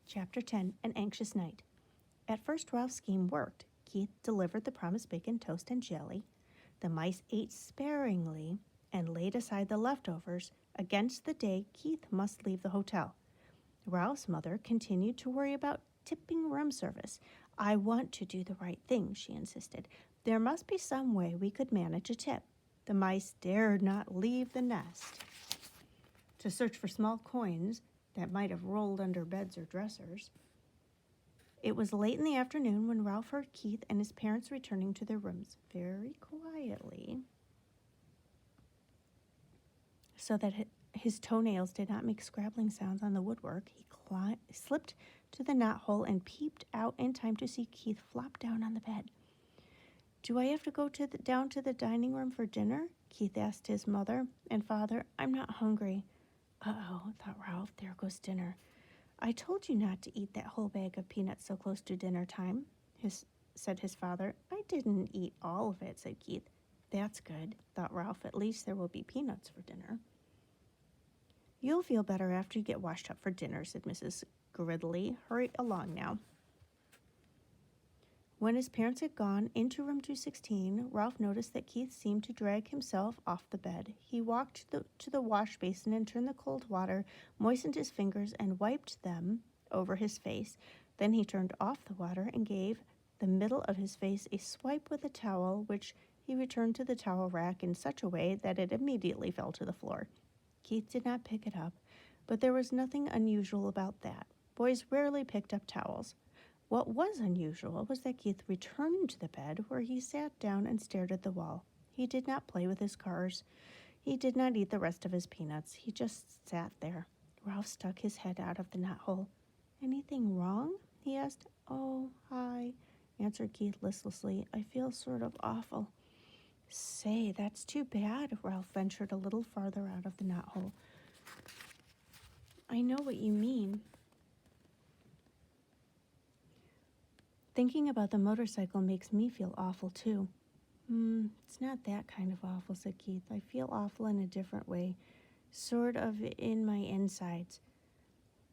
Chapter 10, An Anxious Night. At first, Ralph's scheme worked. Keith delivered the promised bacon, toast, and jelly. The mice ate sparingly and laid aside the leftovers against the day Keith must leave the hotel. Ralph's mother continued to worry about tipping room service. "I want to do the right thing," she insisted. "There must be some way we could manage a tip." The mice dared not leave the nest to search for small coins that might have rolled under beds or dressers. It was late in the afternoon when Ralph heard Keith and his parents returning to their rooms very quietly, so that his toenails did not make scrabbling sounds on the woodwork. He slipped to the knothole and peeped out in time to see Keith flop down on the bed. "Do I have to go down to the dining room for dinner?" Keith asked his mother and father. "I'm not hungry." "Uh-oh," thought Ralph, "there goes dinner." "I told you not to eat that whole bag of peanuts so close to dinner time," said his father. "I didn't eat all of it," said Keith. "That's good," thought Ralph. "At least there will be peanuts for dinner." "You'll feel better after you get washed up for dinner," said Mrs. Gridley. "Hurry along now." When his parents had gone into room 216, Ralph noticed that Keith seemed to drag himself off the bed. He walked to the wash basin and turned the cold water, moistened his fingers, and wiped them over his face. Then he turned off the water and gave the middle of his face a swipe with a towel, which he returned to the towel rack in such a way that it immediately fell to the floor. Keith did not pick it up, but there was nothing unusual about that. Boys rarely picked up towels. What was unusual was that Keith returned to the bed, where he sat down and stared at the wall. He did not play with his cars. He did not eat the rest of his peanuts. He just sat there. Ralph stuck his head out of the knothole. "Anything wrong?" he asked. "Oh, hi," answered Keith listlessly. "I feel sort of awful." "Say, that's too bad." Ralph ventured a little farther out of the knothole. "I know what you mean. Thinking about the motorcycle makes me feel awful, too." It's not that kind of awful," said Keith. "I feel awful in a different way, sort of in my insides."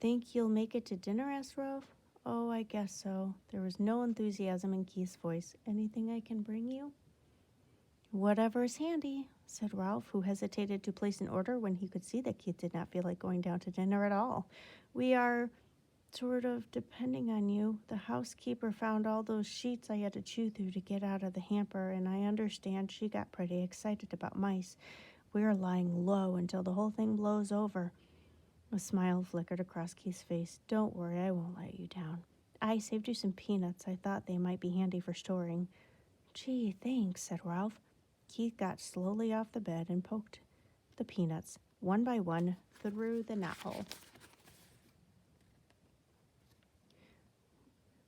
"Think you'll make it to dinner?" asked Ralph. "Oh, I guess so." There was no enthusiasm in Keith's voice. "Anything I can bring you?" "Whatever is handy," said Ralph, who hesitated to place an order when he could see that Keith did not feel like going down to dinner at all. "We are sort of depending on you. The housekeeper found all those sheets I had to chew through to get out of the hamper, and I understand she got pretty excited about mice. We're lying low until the whole thing blows over." A smile flickered across Keith's face. "Don't worry, I won't let you down. I saved you some peanuts. I thought they might be handy for storing." "Gee, thanks," said Ralph. Keith got slowly off the bed and poked the peanuts, one by one, through the knothole.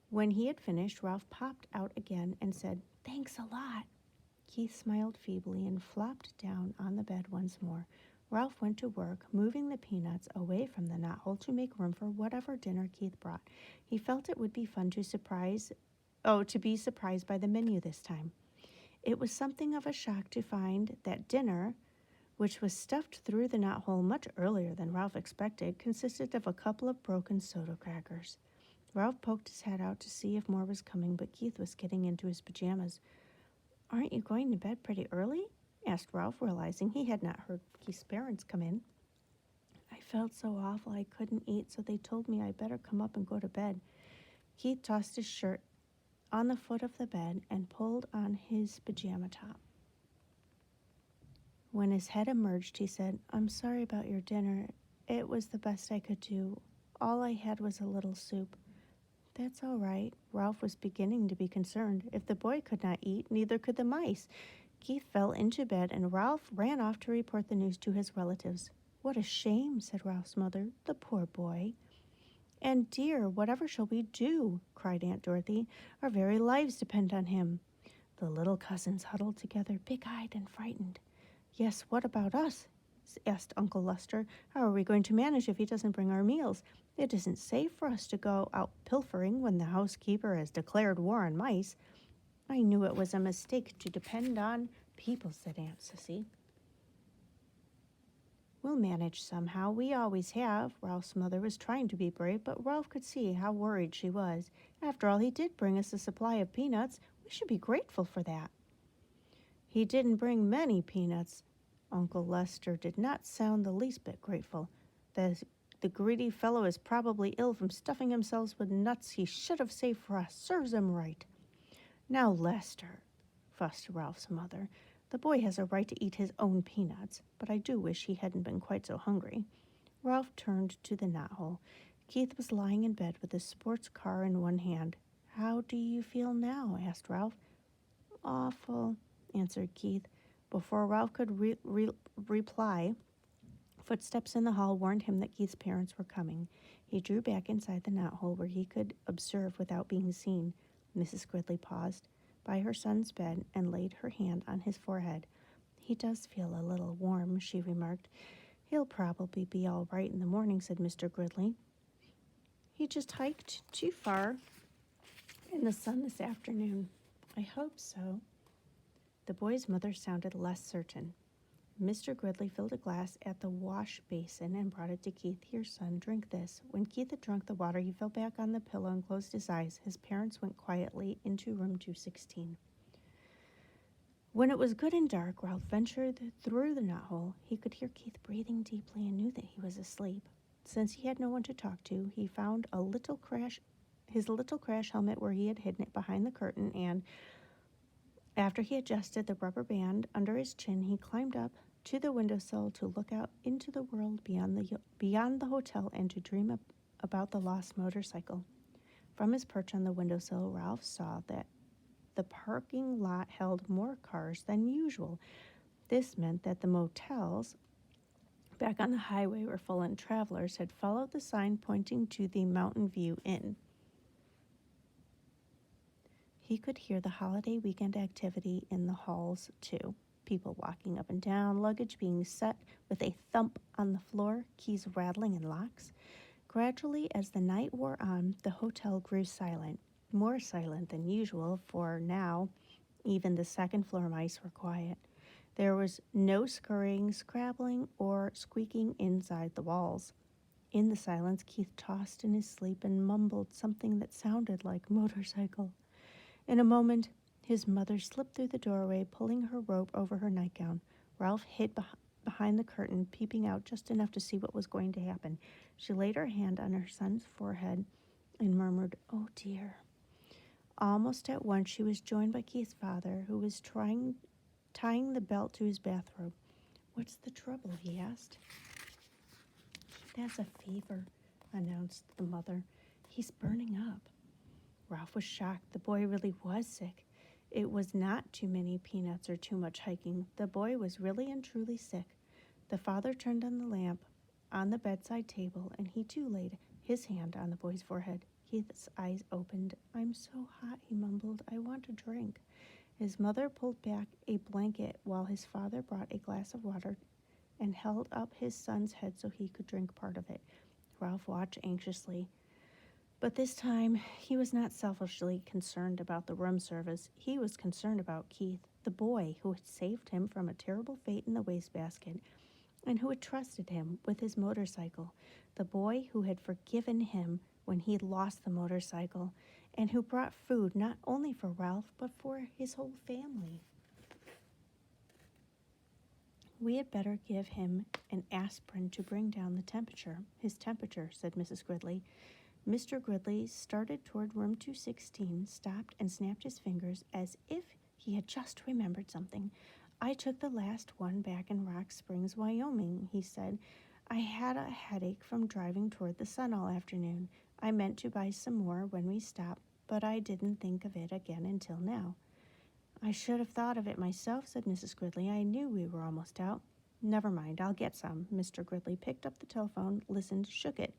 When he had finished, Ralph popped out again and said, "Thanks a lot." Keith smiled feebly and flopped down on the bed once more. Ralph went to work, moving the peanuts away from the knothole to make room for whatever dinner Keith brought. He felt it would be fun to be surprised by the menu this time. It was something of a shock to find that dinner, which was stuffed through the knothole much earlier than Ralph expected, consisted of a couple of broken soda crackers. Ralph poked his head out to see if more was coming, but Keith was getting into his pajamas. "Aren't you going to bed pretty early?" asked Ralph, realizing he had not heard Keith's parents come in. "I felt so awful I couldn't eat, so they told me I'd better come up and go to bed." Keith tossed his shirt on the foot of the bed and pulled on his pajama top. When his head emerged, he said, "I'm sorry about your dinner. It was the best I could do. All I had was a little soup." "That's all right." Ralph was beginning to be concerned. If the boy could not eat, neither could the mice. Keith fell into bed, and Ralph ran off to report the news to his relatives. "What a shame," said Ralph's mother. "The poor boy." "And dear, whatever shall we do?" cried Aunt Dorothy. "Our very lives depend on him." The little cousins huddled together, big-eyed and frightened. "Yes, what about us?" asked Uncle Lester. "How are we going to manage if he doesn't bring our meals? It isn't safe for us to go out pilfering when the housekeeper has declared war on mice." "I knew it was a mistake to depend on people," said Aunt Sissy. We'll manage somehow. We always have. Ralph's mother was trying to be brave, but Ralph could see how worried she was. After all, he did bring us a supply of peanuts. We should be grateful for that. He didn't bring many peanuts. Uncle Lester did not sound the least bit grateful. The greedy fellow is probably ill from stuffing himself with nuts he should have saved for us. Serves him right. Now, Lester, fussed Ralph's mother, the boy has a right to eat his own peanuts, but I do wish he hadn't been quite so hungry. Ralph turned to the knothole. Keith was lying in bed with his sports car in one hand. How do you feel now? Asked Ralph. Awful, answered Keith. Before Ralph could reply, footsteps in the hall warned him that Keith's parents were coming. He drew back inside the knothole where he could observe without being seen. Mrs. Gridley paused by her son's bed and laid her hand on his forehead. He does feel a little warm, she remarked. He'll probably be all right in the morning, said Mr. Gridley. He just hiked too far in the sun this afternoon. I hope so. The boy's mother sounded less certain. Mr. Gridley filled a glass at the wash basin and brought it to Keith. Here, son, drink this. When Keith had drunk the water, he fell back on the pillow and closed his eyes. His parents went quietly into room 216. When it was good and dark, Ralph ventured through the knothole. He could hear Keith breathing deeply and knew that he was asleep. Since he had no one to talk to, he found his little crash helmet where he had hidden it behind the curtain, and after he adjusted the rubber band under his chin, he climbed up to the windowsill to look out into the world beyond the hotel and to dream about the lost motorcycle. From his perch on the windowsill, Ralph saw that the parking lot held more cars than usual. This meant that the motels back on the highway were full, and travelers had followed the sign pointing to the Mountain View Inn. He could hear the holiday weekend activity in the halls, too. People walking up and down, luggage being set with a thump on the floor, keys rattling in locks. Gradually, as the night wore on, the hotel grew silent, more silent than usual, for now even the second-floor mice were quiet. There was no scurrying, scrabbling, or squeaking inside the walls. In the silence, Keith tossed in his sleep and mumbled something that sounded like motorcycle. In a moment, his mother slipped through the doorway, pulling her robe over her nightgown. Ralph hid behind the curtain, peeping out just enough to see what was going to happen. She laid her hand on her son's forehead and murmured, "Oh, dear." Almost at once, she was joined by Keith's father, who was tying the belt to his bathrobe. "What's the trouble?" he asked. "Keith has a fever," announced the mother. "He's burning up." Ralph was shocked. The boy really was sick. It was not too many peanuts or too much hiking. The boy was really and truly sick. The father turned on the lamp on the bedside table, and he too laid his hand on the boy's forehead. Keith's eyes opened. "I'm so hot," he mumbled. "I want a drink." His mother pulled back a blanket while his father brought a glass of water and held up his son's head so he could drink part of it. Ralph watched anxiously. But this time, he was not selfishly concerned about the room service. He was concerned about Keith, the boy who had saved him from a terrible fate in the wastebasket, and who had trusted him with his motorcycle, the boy who had forgiven him when he lost the motorcycle, and who brought food not only for Ralph, but for his whole family. "We had better give him an aspirin to bring down his temperature," said Mrs. Gridley. Mr. Gridley started toward room 216, stopped, and snapped his fingers as if he had just remembered something. "I took the last one back in Rock Springs, Wyoming," he said. "I had a headache from driving toward the sun all afternoon. I meant to buy some more when we stopped, but I didn't think of it again until now." "I should have thought of it myself," said Mrs. Gridley. "I knew we were almost out." "Never mind, I'll get some." Mr. Gridley picked up the telephone, listened, shook it,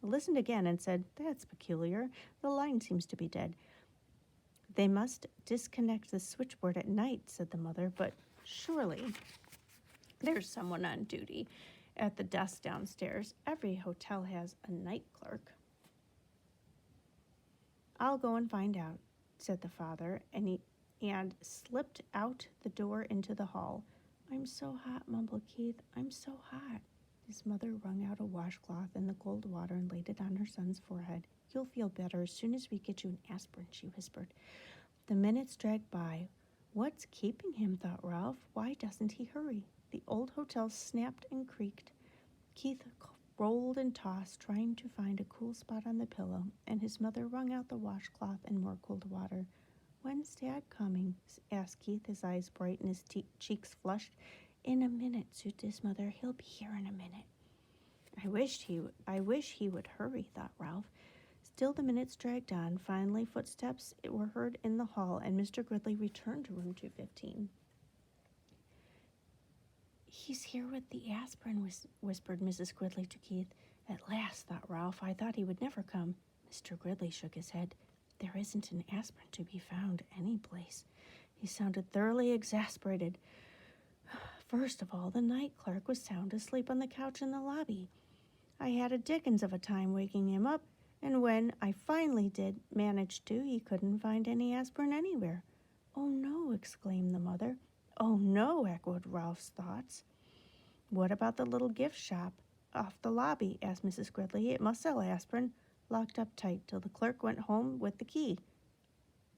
listened again, and said, "That's peculiar. The line seems to be dead." "They must disconnect the switchboard at night," said the mother, "but surely there's someone on duty at the desk downstairs. Every hotel has a night clerk." "I'll go and find out," said the father, and slipped out the door into the hall. "I'm so hot," mumbled Keith. "I'm so hot." His mother wrung out a washcloth in the cold water and laid it on her son's forehead. You'll feel better as soon as we get you an aspirin, she whispered. The minutes dragged by. What's keeping him, thought Ralph. Why doesn't he hurry? The old hotel snapped and creaked. Keith rolled and tossed, trying to find a cool spot on the pillow, and his mother wrung out the washcloth and more cold water. When's Dad coming? Asked Keith, his eyes bright and his cheeks flushed. In a minute, soothed his mother. He'll be here in a minute. I wish he would hurry, thought Ralph. Still the minutes dragged on. Finally, footsteps were heard in the hall, and Mr. Gridley returned to room 215. He's here with the aspirin, whispered Mrs. Gridley to Keith. At last, thought Ralph. I thought he would never come. Mr. Gridley shook his head. There isn't an aspirin to be found any place. He sounded thoroughly exasperated. First of all, the night clerk was sound asleep on the couch in the lobby. I had a dickens of a time waking him up, and when I finally did manage to, he couldn't find any aspirin anywhere. Oh, no, exclaimed the mother. Oh, no, echoed Ralph's thoughts. What about the little gift shop off the lobby? Asked Mrs. Gridley. It must sell aspirin. Locked up tight till the clerk went home with the key.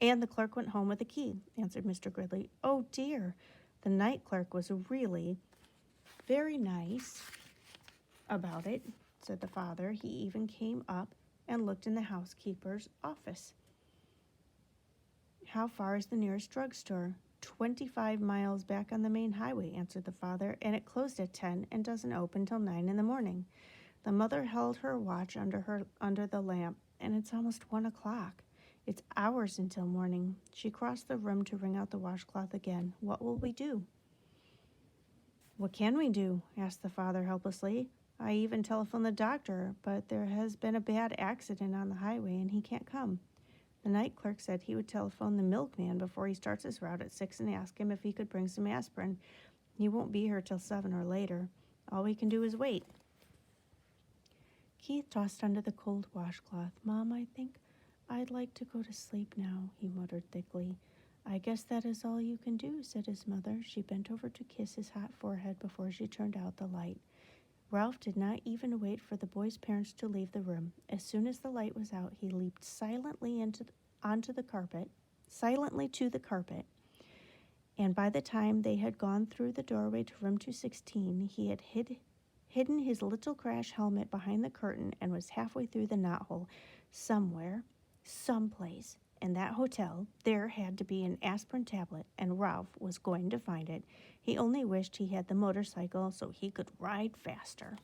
And the clerk went home with the key, answered Mr. Gridley. Oh, dear. The night clerk was really very nice about it, said the father. He even came up and looked in the housekeeper's office. How far is the nearest drugstore? 25 miles back on the main highway, answered the father, and it closed at 10 and doesn't open till 9 in the morning. The mother held her watch under the lamp, and it's almost 1 o'clock. It's hours until morning. She crossed the room to wring out the washcloth again. What will we do? What can we do? Asked the father helplessly. I even telephoned the doctor, but there has been a bad accident on the highway and he can't come. The night clerk said he would telephone the milkman before he starts his route at 6 and ask him if he could bring some aspirin. He won't be here till 7 or later. All we can do is wait. Keith tossed under the cold washcloth. Mom, I think I'd like to go to sleep now, he muttered thickly. I guess that is all you can do, said his mother. She bent over to kiss his hot forehead before she turned out the light. Ralph did not even wait for the boy's parents to leave the room. As soon as the light was out, he leaped silently to the carpet, and by the time they had gone through the doorway to room 216, he had hidden his little crash helmet behind the curtain and was halfway through the knothole. Somewhere, someplace, in that hotel, there had to be an aspirin tablet, and Ralph was going to find it. He only wished he had the motorcycle so he could ride faster.